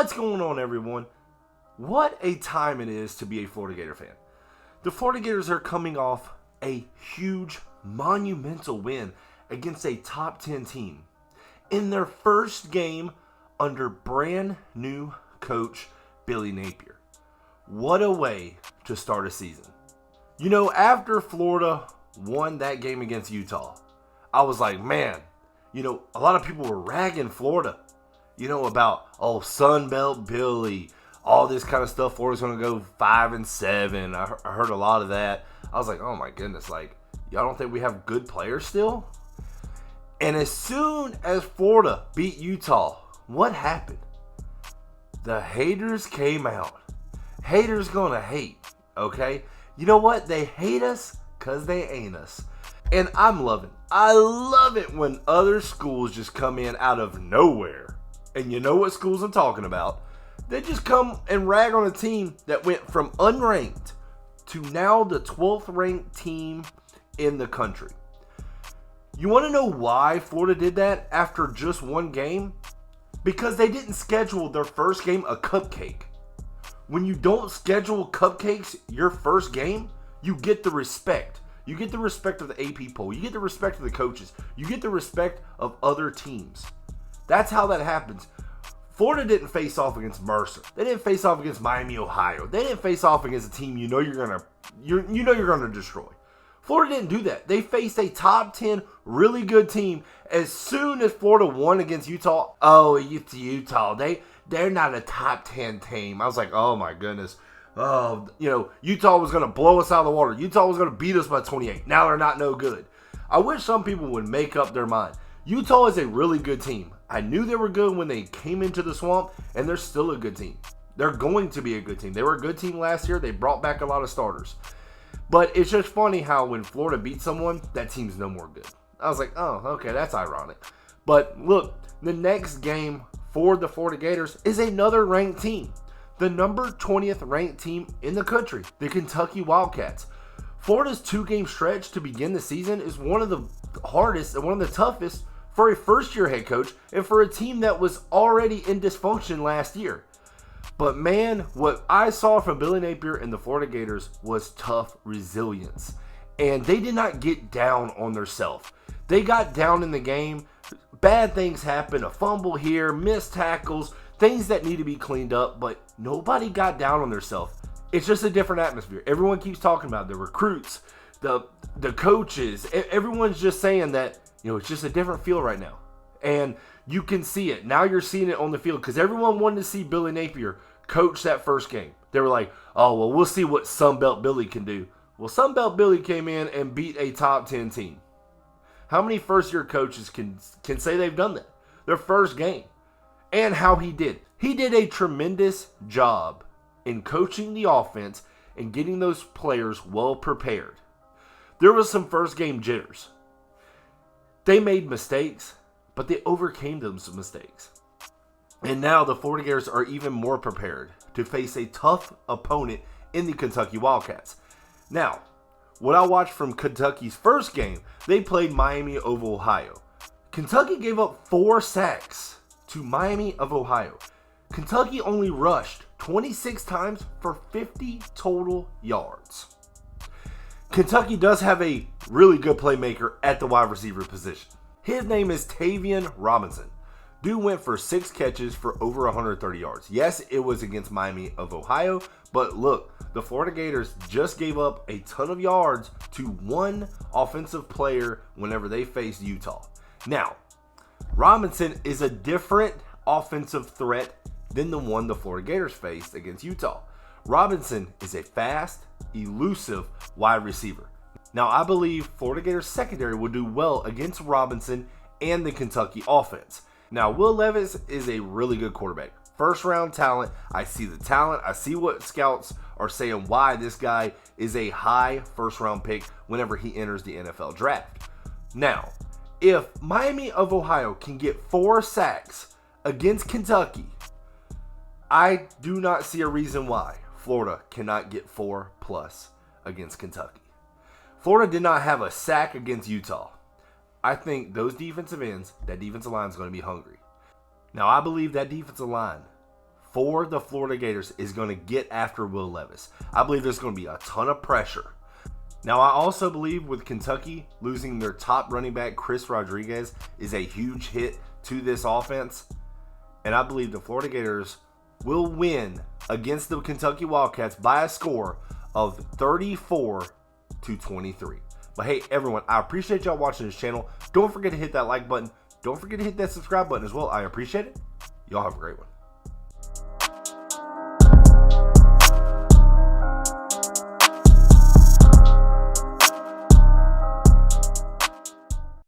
What's going on, everyone? What a time it is to be a Florida Gator fan. The Florida Gators are coming off a huge, monumental win against a top 10 team in their first game under brand new coach Billy Napier. What a way to start a season. You know, after Florida won that game against Utah, I was like, man, a lot of people were ragging Florida, about, Sun Belt Billy, all this kind of stuff. Florida's going to go 5-7. I heard a lot of that. I was like, oh my goodness, y'all don't think we have good players still? And as soon as Florida beat Utah, what happened? The haters came out. Haters gonna hate, okay? You know what? They hate us because they ain't us. And I love it when other schools just come in out of nowhere. And you know what schools I'm talking about. They just come and rag on a team that went from unranked to now the 12th ranked team in the country. You want to know why Florida did that after just one game? Because they didn't schedule their first game a cupcake. When you don't schedule cupcakes your first game, you get the respect. You get the respect of the AP poll. You get the respect of the coaches. You get the respect of other teams. That's how that happens. Florida didn't face off against Mercer. They didn't face off against Miami, Ohio. They didn't face off against a team you're gonna destroy. Florida didn't do that. They faced a top 10 really good team. As soon as Florida won against Utah, it's Utah. They're not a top 10 team. I was like, oh my goodness. Utah was going to blow us out of the water. Utah was going to beat us by 28. Now they're not no good. I wish some people would make up their mind. Utah is a really good team. I knew they were good when they came into the swamp, and they're still a good team. They're going to be a good team. They were a good team last year. They brought back a lot of starters. But it's just funny how when Florida beats someone, that team's no more good. I was like, oh, okay, that's ironic. But look, the next game for the Florida Gators is another ranked team. The number 20th ranked team in the country, the Kentucky Wildcats. Florida's 2-game stretch to begin the season is one of the hardest and one of the toughest for a first-year head coach and for a team that was already in dysfunction last year. But man, what I saw from Billy Napier and the Florida Gators was tough resilience. And they did not get down on themselves. They got down in the game. Bad things happen, a fumble here, missed tackles, things that need to be cleaned up, but nobody got down on themselves. It's just a different atmosphere. Everyone keeps talking about the recruits, the coaches. Everyone's just saying that, it's just a different feel right now. And you can see it. Now you're seeing it on the field because everyone wanted to see Billy Napier coach that first game. They were like, oh, well, we'll see what Sun Belt Billy can do. Well, Sun Belt Billy came in and beat a top 10 team. How many first-year coaches can say they've done that? Their first game. And how he did. He did a tremendous job in coaching the offense and getting those players well prepared. There was some first-game jitters. They made mistakes, but they overcame those mistakes. And now the Florida Gators are even more prepared to face a tough opponent in the Kentucky Wildcats. Now, what I watched from Kentucky's first game, they played Miami of Ohio. Kentucky gave up 4 sacks to Miami of Ohio. Kentucky only rushed 26 times for 50 total yards. Kentucky does have a really good playmaker at the wide receiver position. His name is Tavian Robinson. Dude went for 6 catches for over 130 yards. Yes, it was against Miami of Ohio, but look, the Florida Gators just gave up a ton of yards to one offensive player whenever they faced Utah. Now, Robinson is a different offensive threat than the one the Florida Gators faced against Utah. Robinson is a fast, elusive wide receiver. Now, I believe Florida Gators secondary will do well against Robinson and the Kentucky offense. Now, Will Levis is a really good quarterback. First round talent. I see the talent. I see what scouts are saying why this guy is a high first round pick whenever he enters the NFL draft. Now, if Miami of Ohio can get 4 sacks against Kentucky, I do not see a reason why Florida cannot get 4+ against Kentucky. Florida did not have a sack against Utah. I think those defensive ends, that defensive line is going to be hungry. Now, I believe that defensive line for the Florida Gators is going to get after Will Levis. I believe there's going to be a ton of pressure. Now, I also believe with Kentucky losing their top running back, Chris Rodriguez, is a huge hit to this offense. And I believe the Florida Gators will win against the Kentucky Wildcats by a score of 34-23. But hey, everyone, I appreciate y'all watching this channel. Don't forget to hit that like button. Don't forget to hit that subscribe button as well. I appreciate it. Y'all have a great one.